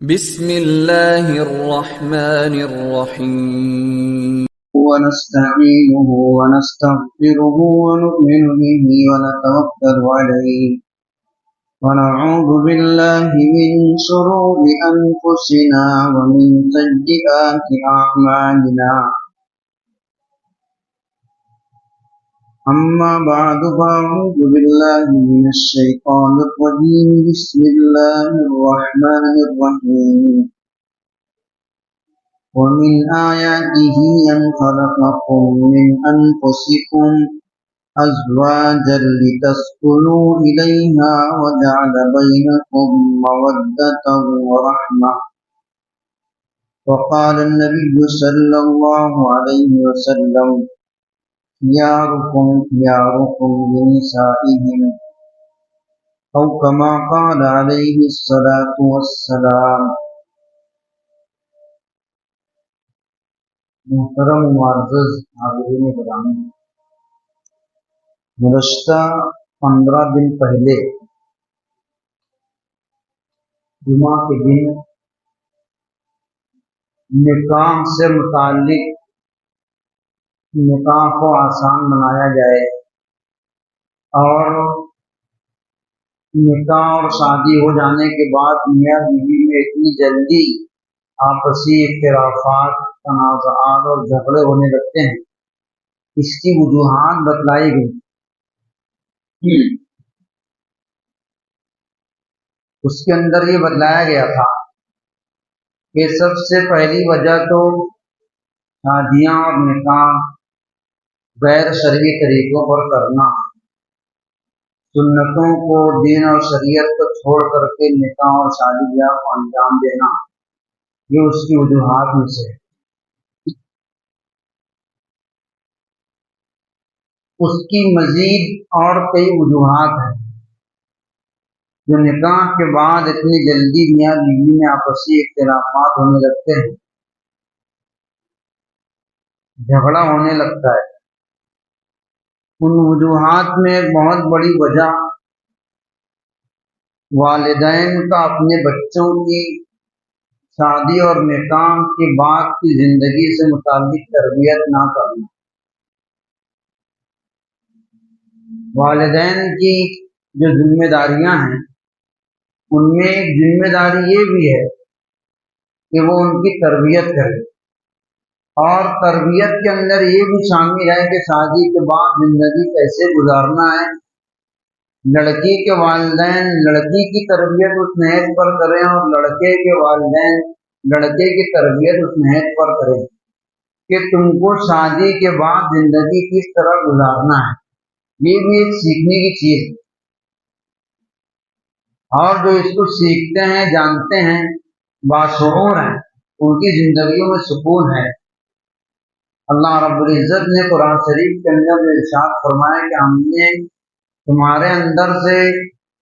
بسم اللہ الرحمن الرحیم ونستعينه ونستغفره ونؤمن به ونتوكل عليه ونعوذ بالله من شرور أنفسنا ومن سيئات أعمالنا أما بعد فأعوذ بالله من الشيطان الرجيم بسم الله الرحمن الرحيم ومن آياته أن خلقكم من أنفسكم أزواجا لتسكنوا إليها وجعل بينكم مودة ورحمة وقال النبي صلى الله عليه وسلم خياركم لنسائهم أو كما قال عليه الصلاة والسلام۔ محترم معزز حاضرین گرامی، گزشتہ 15 دن پہلے جمعہ کے دن نکاح سے متعلق نکاح کو آسان بنایا جائے اور نکاح اور شادی ہو جانے کے بعد میاں بیوی میں اتنی جلدی آپسی اختلافات، تنازعات اور جھگڑے ہونے لگتے ہیں، اس کی وجوہات بتلائی گئی۔ اس کے اندر یہ بتلایا گیا تھا کہ سب سے پہلی وجہ تو شادیاں اور نکاح غیر شرعی طریقوں پر کرنا، سنتوں کو، دین اور شریعت کو چھوڑ کر کے نکاح اور شادی بیاہ کو انجام دینا، یہ اس کی وجوہات میں سے ہے۔ اس کی مزید اور کئی وجوہات ہیں جو نکاح کے بعد اتنی جلدی میاں بیوی میں آپسی اختلافات ہونے لگتے ہیں، جھگڑا ہونے لگتا ہے۔ ان وجوہات میں ایک بہت بڑی وجہ والدین کا اپنے بچوں کی شادی اور نکاح کے بعد کی زندگی سے متعلق تربیت نہ کرنا۔ والدین کی جو ذمہ داریاں ہیں ان میں ایک ذمہ داری یہ بھی ہے کہ وہ ان کی تربیت کرے، اور تربیت کے اندر یہ بھی شامل ہے کہ شادی کے بعد زندگی کیسے گزارنا ہے۔ لڑکی کے والدین لڑکی کی تربیت اس نہج پر کریں اور لڑکے کے والدین لڑکے کی تربیت اس نہج پر کریں کہ تم کو شادی کے بعد زندگی کس طرح گزارنا ہے۔ یہ بھی ایک سیکھنے کی چیز ہے، اور جو اس کو سیکھتے ہیں، جانتے ہیں، باشعور ہیں، ان کی زندگیوں میں سکون ہے۔ اللہ رب العزت نے قرآن شریف کے اندر ارشاد فرمایا کہ ہم نے تمہارے اندر سے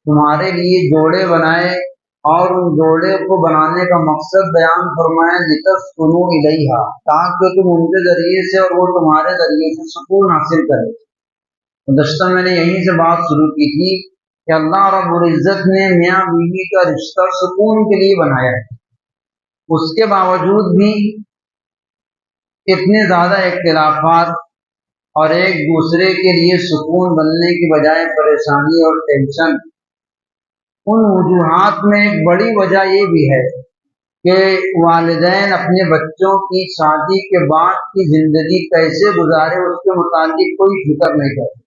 تمہارے لیے جوڑے بنائے، اور ان جوڑے کو بنانے کا مقصد بیان فرمایا لتسکنوا الیہا، تاکہ تم ان کے ذریعے سے اور وہ تمہارے ذریعے سے سکون حاصل کرے۔ گزشتہ میں نے یہیں سے بات شروع کی تھی کہ اللہ رب العزت نے میاں بیوی کا رشتہ سکون کے لیے بنایا ہے، اس کے باوجود بھی اتنے زیادہ اختلافات اور ایک دوسرے کے لیے سکون بننے کی بجائے پریشانی اور ٹینشن۔ ان وجوہات میں ایک بڑی وجہ یہ بھی ہے کہ والدین اپنے بچوں کی شادی کے بعد کی زندگی کیسے گزارے اس کے متعلق کوئی فکر نہیں کرتے۔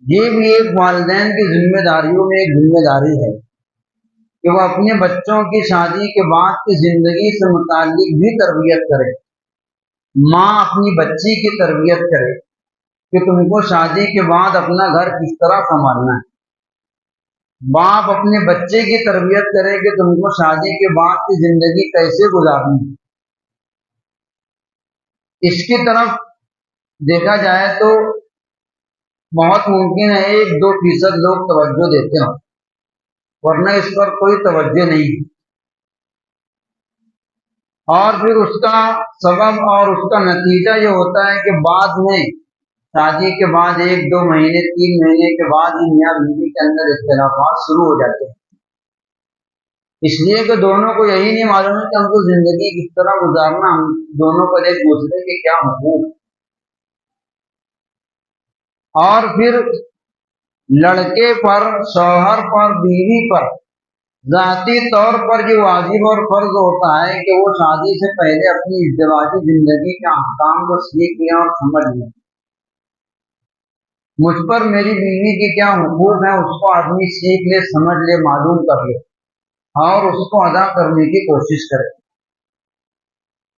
یہ بھی ایک والدین کی ذمہ داریوں میں ایک ذمہ داری ہے کہ وہ اپنے بچوں کی شادی کے بعد کی زندگی سے متعلق بھی تربیت کرے۔ ماں اپنی بچی کی تربیت کرے کہ تم کو شادی کے بعد اپنا گھر کس طرح سنبھالنا ہے۔ باپ اپنے بچے کی تربیت کرے کہ تم کو شادی کے بعد کی زندگی کیسے گزارنی ہے۔ اس کی طرف دیکھا جائے تو بہت ممکن ہے 1-2% لوگ توجہ دیتے ہوں، ورنہ اس پر کوئی توجہ نہیں ہے۔ اور پھر اس کا سبب اور اس کا نتیجہ یہ ہوتا ہے کہ بعد میں شادی کے بعد 1-2 مہینے 3 مہینے کے بعد ہی میاں بیوی کے اندر اختلافات شروع ہو جاتے ہیں، اس لیے کہ دونوں کو یہی نہیں معلوم ہے کہ ہم کو زندگی کس طرح گزارنا، ہم دونوں پر ایک دوسرے کے کیا حقوق، اور پھر لڑکے پر، شوہر پر، بیوی پر ذاتی طور پر یہ واجب اور فرض ہوتا ہے کہ وہ شادی سے پہلے اپنی ازدواجی زندگی کے احکام کو سیکھ لیں اور سمجھ لیں۔ مجھ پر میری بیوی کے کیا حقوق ہیں اس کو آدمی سیکھ لے، سمجھ لے، معلوم کر لے اور اس کو ادا کرنے کی کوشش کرے۔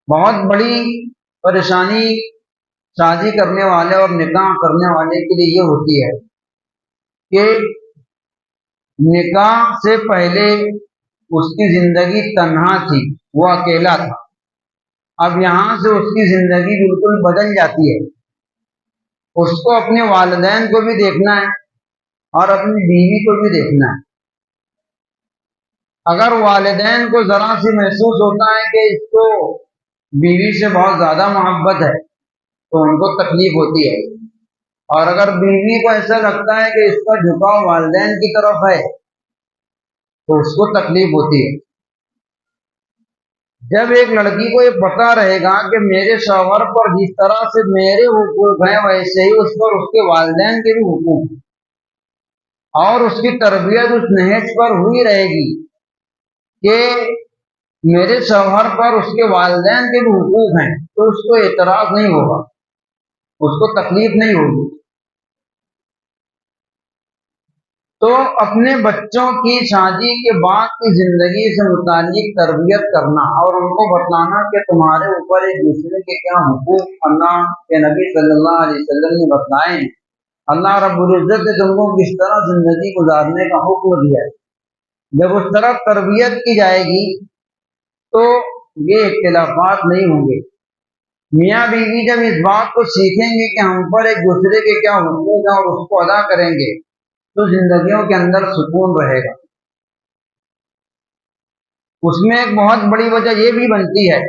بہت بڑی پریشانی شادی کرنے والے اور نکاح کرنے والے کے لیے یہ ہوتی ہے کہ نکاح سے پہلے اس کی زندگی تنہا تھی، وہ اکیلا تھا، اب یہاں سے اس کی زندگی بالکل بدل جاتی ہے۔ اس کو اپنے والدین کو بھی دیکھنا ہے اور اپنی بیوی کو بھی دیکھنا ہے۔ اگر والدین کو ذرا سی محسوس ہوتا ہے کہ اس کو بیوی سے بہت زیادہ محبت ہے تو ان کو تکلیف ہوتی ہے، اور اگر بیوی کو ایسا لگتا ہے کہ اس کا جھکاؤ والدین کی طرف ہے تو اس کو تکلیف ہوتی ہے۔ جب ایک لڑکی کو یہ پتا رہے گا کہ میرے شوہر پر جس طرح سے میرے حقوق ہیں ویسے ہی اس پر اس کے والدین کے بھی حقوق ہیں، اور اس کی تربیت اس نہج پر ہوئی رہے گی کہ میرے شوہر پر اس کے والدین کے بھی حقوق ہیں، تو اس کو اعتراض نہیں ہوگا، اس کو تکلیف نہیں ہوگی۔ تو اپنے بچوں کی شادی کے بعد کی زندگی سے متعلق تربیت کرنا اور ان کو بتانا کہ تمہارے اوپر ایک دوسرے کے کیا حقوق اللہ کے نبی صلی اللہ علیہ وسلم نے بتائے، اللہ رب العزت نے تم کو کس طرح زندگی گزارنے کا حکم دیا ہے۔ جب اس طرح تربیت کی جائے گی تو یہ اختلافات نہیں ہوں گے۔ میاں بیوی جب اس بات کو سیکھیں گے کہ ہم پر ایک دوسرے کے کیا حقوق ہیں اور اس کو ادا کریں گے تو زندگیوں کے اندر سکون رہے گا۔ اس میں ایک بہت بڑی وجہ یہ بھی بنتی ہے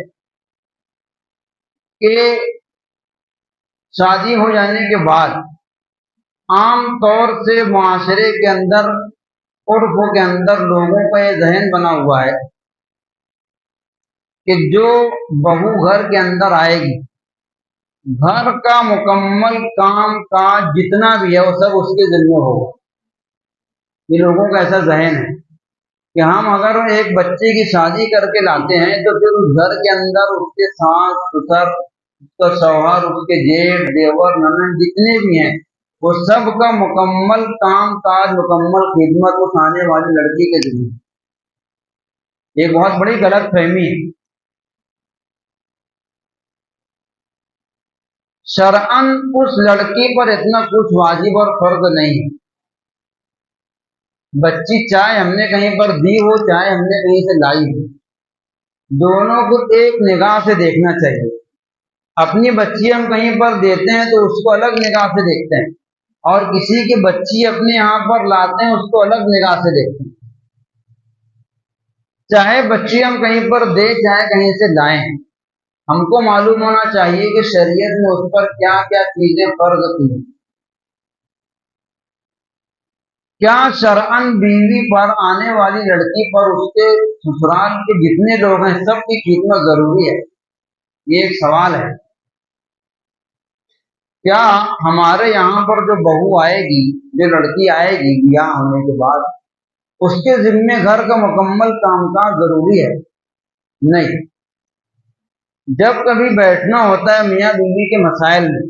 کہ شادی ہو جانے کے بعد عام طور سے معاشرے کے اندر، عرفوں کے اندر لوگوں کا یہ ذہن بنا ہوا ہے کہ جو بہو گھر کے اندر آئے گی، گھر کا مکمل کام کاج جتنا بھی ہے وہ سب اس کے ذمہ ہوگا۔ یہ لوگوں کا ایسا ذہن ہے کہ ہم اگر ایک بچے کی شادی کر کے لاتے ہیں تو پھر اس گھر کے اندر اس کے ساس سسر، اس کا شوہر، اس کے جیٹ دیور نند جتنے بھی ہیں وہ سب کا مکمل کام کاج، مکمل خدمت اس آنے والی لڑکی کے ذمہ۔ یہ بہت بڑی غلط فہمی ہے۔ شرعاً اس لڑکی پر اتنا کچھ واجب اور فرض نہیں ہے۔ بچی چاہے ہم نے کہیں پر دی ہو، چاہے ہم نے کہیں سے لائی ہو، دونوں کو ایک نگاہ سے دیکھنا چاہیے۔ اپنی بچی ہم کہیں پر دیتے ہیں تو اس کو الگ نگاہ سے دیکھتے ہیں، اور کسی کی بچی اپنے یہاں پر لاتے ہیں اس کو الگ نگاہ سے دیکھتے ہیں۔ چاہے بچی ہم کہیں پر دے، چاہے کہیں سے لائیں، ہم کو معلوم ہونا چاہیے کہ شریعت میں اس پر کیا کیا چیزیں فرض کی ہیں۔ کیا شرعاً بیوی پر، آنے والی لڑکی پر، اس کے سسرال کے جتنے لوگ ہیں سب کی خدمت ضروری ہے؟ یہ ایک سوال ہے۔ کیا ہمارے یہاں پر جو بہو آئے گی، جو لڑکی آئے گی بیاہ ہونے کے بعد، اس کے ذمے گھر کا مکمل کام کاج ضروری ہے؟ نہیں۔ جب کبھی بیٹھنا ہوتا ہے میاں بیوی کے مسائل میں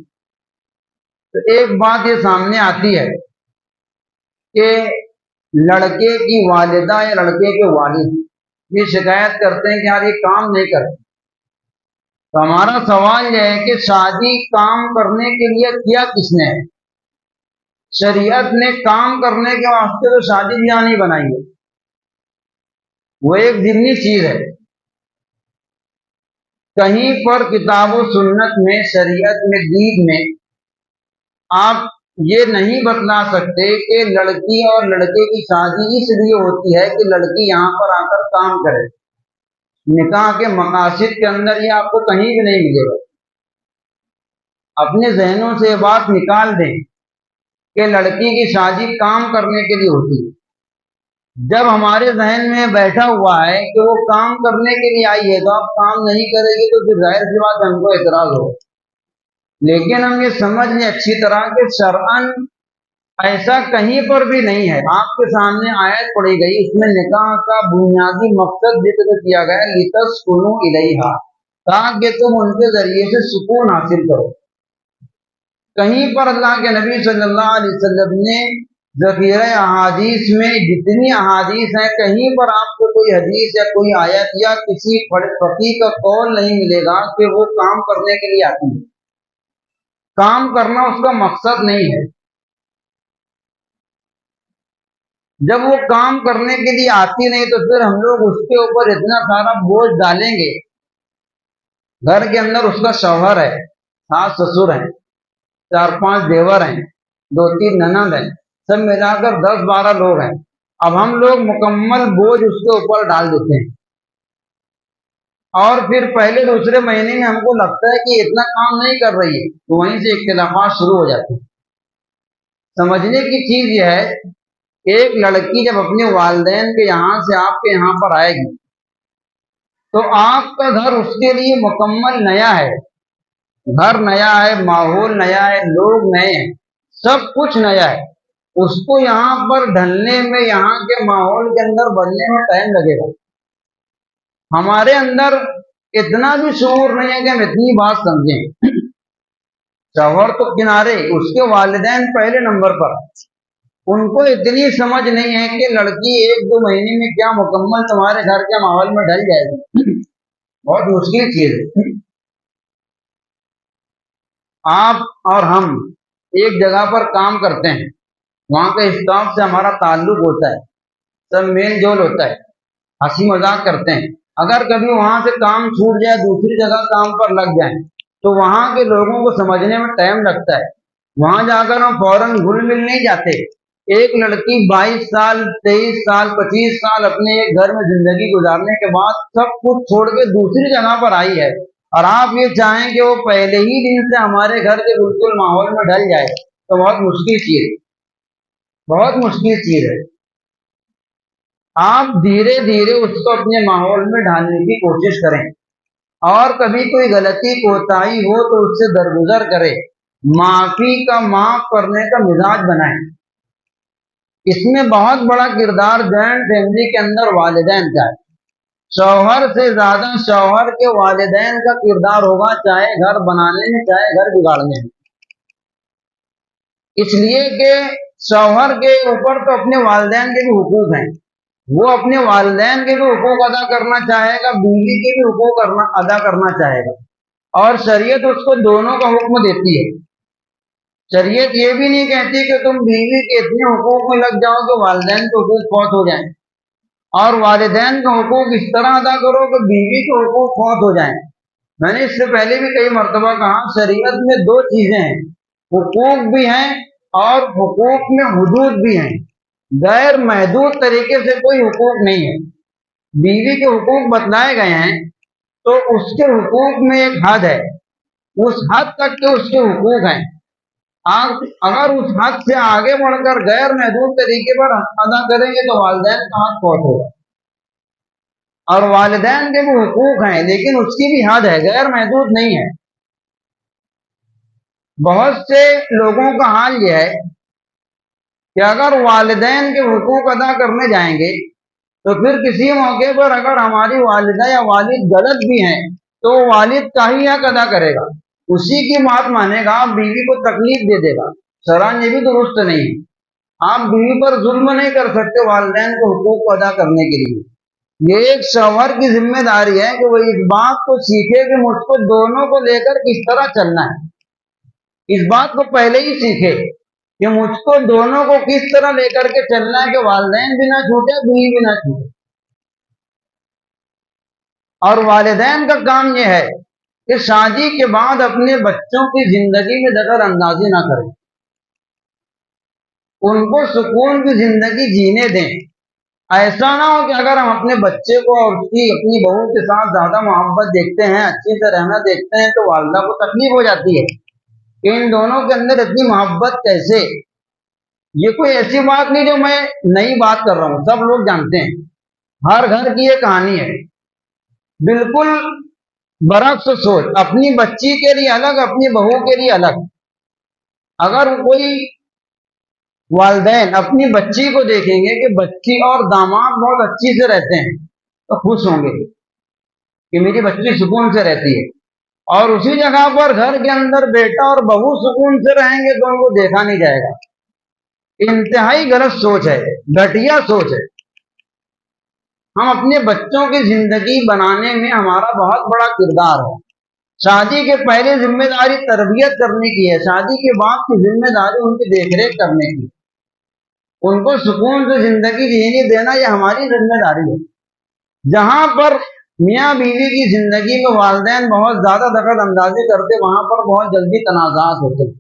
تو ایک بات یہ سامنے آتی ہے کہ لڑکے کی والدہ یا لڑکے کے والد یہ شکایت کرتے ہیں کہ یار یہ کام نہیں کرتے۔ تو ہمارا سوال یہ ہے کہ شادی کام کرنے کے لیے کیا کس نے ہے؟ شریعت نے کام کرنے کے واسطے تو شادی بیاہ نہیں بنائی ہے، وہ ایک ضمنی چیز ہے۔ کہیں پر کتاب و سنت میں، شریعت میں، دین میں آپ یہ نہیں بتلا سکتے کہ لڑکی اور لڑکے کی شادی اس لیے ہوتی ہے کہ لڑکی یہاں پر آ کر کام کرے۔ نکاح کے مقاصد کے اندر یہ آپ کو کہیں بھی نہیں ملے گا۔ اپنے ذہنوں سے یہ بات نکال دیں کہ لڑکی کی شادی کام کرنے کے لیے ہوتی ہے۔ جب ہمارے ذہن میں بیٹھا ہوا ہے کہ وہ کام کرنے کے لیے آئی ہے تو آپ کام نہیں کرے گی تو پھر ظاہر سی بات ہم کو اعتراض ہو. لیکن ہم یہ سمجھ لیں اچھی طرح کہ شرعن ایسا کہیں پر بھی نہیں ہے. آپ کے سامنے آیت پڑھی گئی، اس میں نکاح کا بنیادی مقصد ذکر کیا گیا لِتَسْكُنُوا إِلَيْهَا، تاکہ تم ان کے ذریعے سے سکون حاصل کرو. کہیں پر اللہ کے نبی صلی اللہ علیہ وسلم نے ذخیرہ احادیث میں جتنی احادیث ہیں کہیں پر آپ کو کوئی حدیث یا کوئی آیت یا کسی فقیہ کا قول نہیں ملے گا کہ وہ کام کرنے کے لیے آتی ہے. کام کرنا اس کا مقصد نہیں ہے. جب وہ کام کرنے کے لیے آتی نہیں تو پھر ہم لوگ اس کے اوپر اتنا سارا بوجھ ڈالیں گے. گھر کے اندر اس کا شوہر ہے، ساس سسر ہیں، 4-5 دیور ہیں، 2-3 ننند ہیں، سب ملا کر 10-12 لوگ ہیں. اب ہم لوگ مکمل بوجھ اس کے اوپر ڈال دیتے ہیں اور پھر پہلے دوسرے مہینے میں ہم کو لگتا ہے کہ اتنا کام نہیں کر رہی ہے تو وہیں سے اختلافات شروع ہو جاتے ہیں. سمجھنے کی چیز یہ ہے، ایک لڑکی جب اپنے والدین کے یہاں سے آپ کے یہاں پر آئے گی تو آپ کا گھر اس کے لیے مکمل نیا ہے. گھر نیا ہے، ماحول نیا ہے، لوگ نئے ہیں، سب کچھ نیا ہے. اس کو یہاں پر ڈھلنے میں، یہاں کے ماحول کے اندر بننے میں ٹائم لگے گا. ہمارے اندر اتنا بھی شعور نہیں ہے کہ ہم اتنی بات سمجھیں. شوہر تو کنارے، اس کے والدین پہلے نمبر پر. ان کو اتنی سمجھ نہیں ہے کہ لڑکی 1-2 مہینے میں کیا مکمل تمہارے گھر کے ماحول میں ڈل جائے گی. بہت مشکل چیز ہے. آپ اور ہم ایک جگہ پر کام کرتے ہیں، وہاں کے اسٹاف سے ہمارا تعلق ہوتا ہے، سب میل جول ہوتا ہے، ہنسی مذاق کرتے ہیں. اگر کبھی وہاں سے کام چھوٹ جائے، دوسری جگہ کام پر لگ جائیں تو وہاں کے لوگوں کو سمجھنے میں ٹائم لگتا ہے. وہاں جا کر ہم فوراً گھل مل نہیں جاتے. ایک لڑکی 22 سال 23 سال 25 سال اپنے ایک گھر میں زندگی گزارنے کے بعد سب کچھ چھوڑ کے دوسری جگہ پر آئی ہے، اور آپ یہ چاہیں کہ وہ پہلے ہی دن سے ہمارے گھر کے بالکل ماحول میں ڈل جائے تو بہت مشکل چیز ہے. بہت مشکل چیز ہے. آپ دھیرے دھیرے اس کو اپنے ماحول میں ڈالنے کی کوشش کریں، اور کبھی کوئی غلطی کوتاہی ہو تو اس سے درگزر کرے، معافی کا، معاف کرنے کا مزاج بنائیں. اس میں بہت بڑا کردار جوائنٹ فیملی کے اندر والدین کا ہے. شوہر سے زیادہ شوہر کے والدین کا کردار ہوگا، چاہے گھر بنانے میں چاہے گھر بگاڑنے میں. اس لیے کہ شوہر کے اوپر تو اپنے والدین کے بھی حقوق ہیں، وہ اپنے والدین کے بھی حقوق ادا کرنا چاہے گا، بیوی کے بھی حقوق ادا کرنا چاہے گا. اور شریعت اس کو دونوں کا حکم دیتی ہے. شریعت یہ بھی نہیں کہتی کہ تم بیوی کے اتنے حقوق میں لگ جاؤ کہ والدین کے حقوق فوت ہو جائیں، اور والدین کا حقوق اس طرح ادا کرو کہ بیوی کے حقوق فوت ہو جائیں. میں نے اس سے پہلے بھی کئی مرتبہ کہا، شریعت میں 2 چیزیں ہیں، حقوق بھی ہیں اور حقوق میں حدود بھی ہیں. غیر محدود طریقے سے کوئی حقوق نہیں ہے. بیوی کے حقوق بتلائے گئے ہیں تو اس کے حقوق میں ایک حد ہے، اس حد تک کے اس کے حقوق ہیں. آپ اگر اس حد سے آگے بڑھ کر غیر محدود طریقے پر ادا کریں گے تو والدین کا حق فوت ہوگا. اور والدین کے بھی حقوق ہیں لیکن اس کی بھی حد ہے، غیر محدود نہیں ہے. بہت سے لوگوں کا حال یہ ہے کہ اگر والدین کے حقوق ادا کرنے جائیں گے تو پھر کسی موقع پر اگر ہماری والدہ یا والد غلط بھی ہیں تو والد کا ہی حق ادا کرے گا، اسی کی بات مانے گا، بیوی کو تکلیف دے دے گا. شرعاً یہ بھی درست نہیں ہے. آپ بیوی پر ظلم نہیں کر سکتے والدین کے حقوق کو ادا کرنے کے لیے. یہ ایک شوہر کی ذمہ داری ہے کہ وہ اس بات کو سیکھے کہ مجھ کو دونوں کو لے کر کس طرح چلنا ہے. اس بات کو پہلے ہی سیکھے کہ مجھ کو دونوں کو کس طرح لے کر کے چلنا ہے کہ والدین بھی نہ چھوٹے، بیوی بھی نہ چھوٹے. اور والدین کا کام یہ ہے کہ شادی کے بعد اپنے بچوں کی زندگی میں دخل اندازی نہ کریں، ان کو سکون کی زندگی جینے دیں. ایسا نہ ہو کہ اگر ہم اپنے بچے کو اور اس کی اپنی بہو کے ساتھ زیادہ محبت دیکھتے ہیں، اچھے سے رہنا دیکھتے ہیں تو والدہ کو تکلیف ہو جاتی ہے کہ ان دونوں کے اندر اتنی محبت کیسے. یہ کوئی ایسی بات نہیں جو میں نئی بات کر رہا ہوں، سب لوگ جانتے ہیں، ہر گھر کی یہ کہانی ہے۔ بالکل برعکس سوچ، اپنی بچی کے لیے الگ، اپنی بہو کے لیے الگ۔ اگر کوئی والدین اپنی بچی کو دیکھیں گے کہ بچی اور داماد بہت اچھی سے رہتے ہیں تو خوش ہوں گے کہ میری بچی سکون سے رہتی ہے، اور اسی جگہ پر گھر کے اندر بیٹا اور بہو سکون سے رہیں گے تو ان کو دیکھا نہیں جائے گا۔ انتہائی غلط سوچ ہے، گھٹیا سوچ ہے۔ ہم اپنے بچوں کی زندگی بنانے میں ہمارا بہت بڑا کردار ہے۔ شادی کے پہلے ذمہ داری تربیت کرنے کی ہے، شادی کے بعد کی ذمہ داری ان کی دیکھ ریکھ کرنے کی، ان کو سکون سے زندگی جینے دینا یہ ہماری ذمہ داری ہے۔ جہاں پر میاں بیوی کی زندگی میں والدین بہت زیادہ دخل اندازی کرتے، وہاں پر بہت جلدی تنازعات ہوتے۔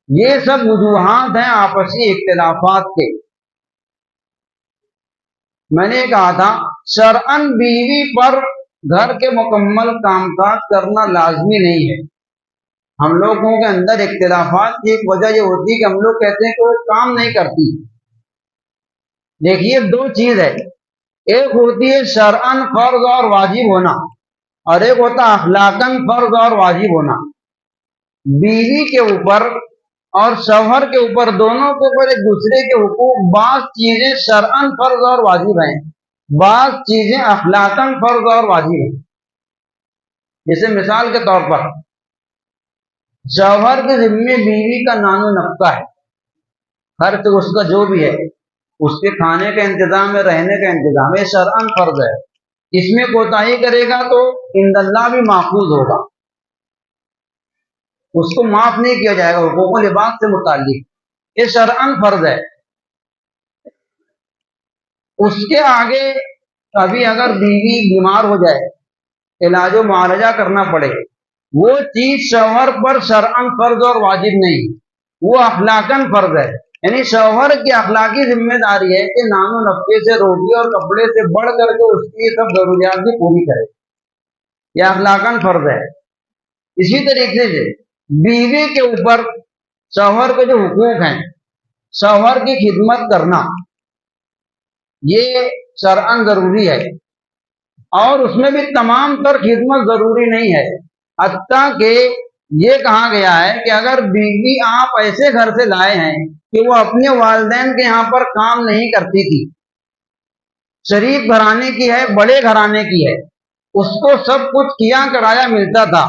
یہ سب وجوہات ہیں آپسی اختلافات کے۔ میں نے کہا تھا شرعاً بیوی پر گھر کے مکمل کام کاج کرنا لازمی نہیں ہے۔ ہم لوگوں کے اندر اختلافات کی ایک وجہ یہ ہوتی ہے کہ ہم لوگ کہتے ہیں کہ وہ کام نہیں کرتی۔ دیکھیے دو چیز ہے، ایک ہوتی ہے شرعاً فرض اور واجب ہونا، اور ایک ہوتا ہے اخلاقاً فرض اور واجب ہونا۔ بیوی کے اوپر اور شوہر کے اوپر، دونوں کے اوپر ایک دوسرے کے حقوق، بعض چیزیں شرعاً فرض اور واجب ہیں، بعض چیزیں اخلاقاً فرض اور واجب ہیں۔ جیسے مثال کے طور پر شوہر کے ذمے بیوی کا نان و نفقہ ہے، خرچ اس کا جو بھی ہے، اس کے کھانے کا انتظام ہے، رہنے کا انتظام ہے، شرعاً فرض ہے۔ اس میں کوتاہی کرے گا تو عند اللہ بھی محفوظ ہوگا، اس کو معاف نہیں کیا جائے گا حقوق و لباس سے متعلق، یہ شرعاً فرض ہے۔ اس کے آگے کبھی اگر بیوی بیمار ہو جائے، علاج و معالجہ کرنا پڑے، وہ چیز شوہر پر شرعاً فرض اور واجب نہیں، وہ اخلاقاً فرض ہے۔ یعنی شوہر کی اخلاقی ذمہ داری ہے کہ نان و نفقے سے، روٹی اور کپڑے سے بڑھ کر کے اس کی سب ضروریات بھی پوری کرے، یہ اخلاقاً فرض ہے۔ اسی طریقے سے بیوی کے اوپر شوہر کے جو حقوق ہیں، شوہر کی خدمت کرنا، یہ شرعاً ضروری ہے، اور اس میں بھی تمام تر خدمت ضروری نہیں ہے، حتیٰ کہ یہ کہا گیا ہے کہ اگر بیوی آپ ایسے گھر سے لائے ہیں کہ وہ اپنے والدین کے یہاں پر کام نہیں کرتی تھی، شریف گھرانے کی ہے، بڑے گھرانے کی ہے، اس کو سب کچھ کیا کرایا ملتا تھا،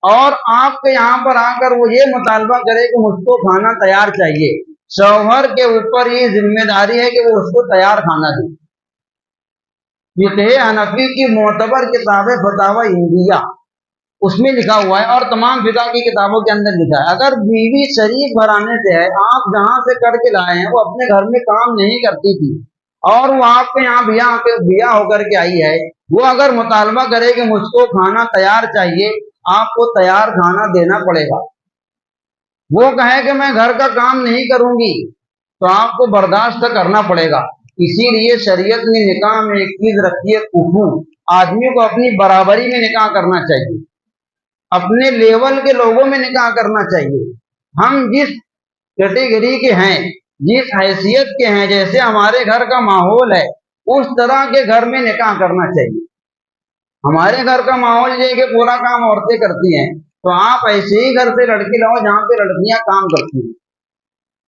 اور آپ کے یہاں پر آ کر وہ یہ مطالبہ کرے کہ مجھ کو کھانا تیار چاہیے، شوہر کے اوپر یہ ذمہ داری ہے کہ وہ اس کو تیار کھانا دے۔ فقہ حنفی کی معتبر کتاب فتاوی ہندیہ، اس میں لکھا ہوا ہے، اور تمام فقہ کی کتابوں کے اندر لکھا ہے، اگر بیوی شریف گھرانے سے ہے، آپ جہاں سے کر کے لائے ہیں وہ اپنے گھر میں کام نہیں کرتی تھی، اور وہ آپ کے یہاں بیاہ ہو کر کے آئی ہے، وہ اگر مطالبہ کرے کہ مجھ کو کھانا تیار چاہیے، آپ کو تیار کھانا دینا پڑے گا۔ وہ کہے کہ میں گھر کا کام نہیں کروں گی تو آپ کو برداشت کرنا پڑے گا۔ اسی لیے شریعت نے نکاح میں ایک چیز رکھی ہے، کفو، آدمی کو اپنی برابری میں نکاح کرنا چاہیے، اپنے لیول کے لوگوں میں نکاح کرنا چاہیے۔ ہم جس کیٹیگری کے ہیں، جس حیثیت کے ہیں، جیسے ہمارے گھر کا ماحول ہے، اس طرح کے گھر میں نکاح کرنا چاہیے۔ ہمارے گھر کا ماحول یہ کہ پورا کام عورتیں کرتی ہیں، تو آپ ایسے ہی گھر سے لڑکی لاؤ جہاں پہ لڑکیاں کام کرتی ہیں۔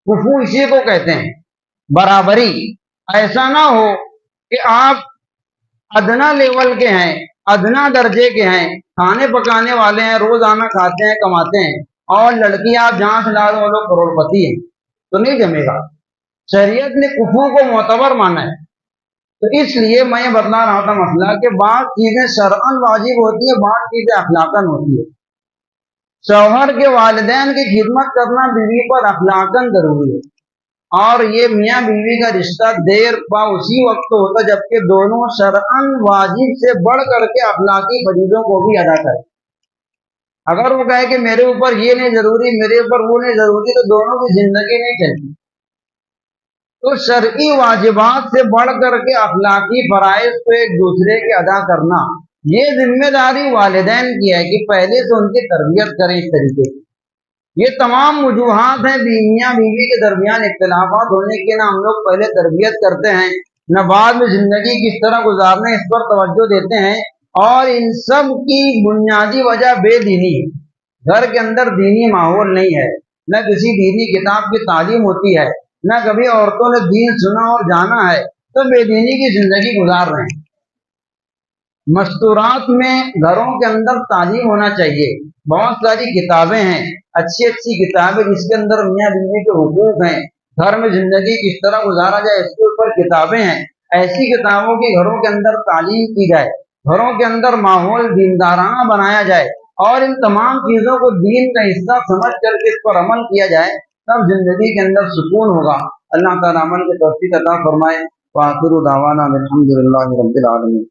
کفو اسی کو کہتے ہیں، برابری۔ ایسا نہ ہو کہ آپ ادنا لیول کے ہیں، ادنا درجے کے ہیں، کھانے پکانے والے ہیں، روزانہ کھاتے ہیں، کماتے ہیں، اور لڑکی آپ جہاں سے لا رہے وہ لوگ کروڑ پتی ہیں، تو نہیں جمے گا۔ شریعت نے کفو کو معتبر مانا ہے۔ تو اس لیے میں یہ بتلا رہا تھا مسئلہ کہ بعض چیزیں شرعاً واجب ہوتی ہیں، بعض چیزیں اخلاقاً ہوتی ہے۔ شوہر کے والدین کی خدمت کرنا بیوی پر اخلاقاً ضروری ہے، اور یہ میاں بیوی کا رشتہ دیر پا اسی وقت ہوتا جبکہ دونوں شرعاً واجب سے بڑھ کر کے اخلاقی فریضوں کو بھی ادا کریں۔ اگر وہ کہے کہ میرے اوپر یہ نہیں ضروری، میرے اوپر وہ نہیں ضروری، تو دونوں کی زندگی نہیں چلتی۔ تو شرعی واجبات سے بڑھ کر کے اخلاقی فرائض کو ایک دوسرے کے ادا کرنا، یہ ذمہ داری والدین کی ہے کہ پہلے سے ان کی تربیت کریں اس طریقے سے۔ یہ تمام وجوہات ہیں میاں بیوی کے درمیان اختلافات ہونے کے، نہ ہم لوگ پہلے تربیت کرتے ہیں، نہ بعد میں زندگی کس طرح گزارنا ہے اس پر توجہ دیتے ہیں، اور ان سب کی بنیادی وجہ بے دینی ہے۔ گھر کے اندر دینی ماحول نہیں ہے، نہ کسی دینی کتاب کی تعلیم ہوتی ہے، نہ کبھی عورتوں نے دین سنا اور جانا ہے، تو بے دینی کی زندگی گزار رہے ہیں۔ مستورات میں گھروں کے اندر تعلیم ہونا چاہیے، بہت ساری کتابیں ہیں، اچھی اچھی کتابیں جس کے اندر میاں بیوی کے حقوق ہیں، گھر میں زندگی کس طرح گزارا جائے اس کے اوپر کتابیں ہیں۔ ایسی کتابوں کی گھروں کے اندر تعلیم کی جائے، گھروں کے اندر ماحول دیندارانہ بنایا جائے، اور ان تمام چیزوں کو دین کا حصہ سمجھ کر کے اس پر عمل کیا جائے، تب زندگی کے اندر سکون ہوگا۔ اللہ تعالیٰ عمل کی توفیق عطا فرمائے۔ وآخر دعوانا الحمد للہ رب العالمین۔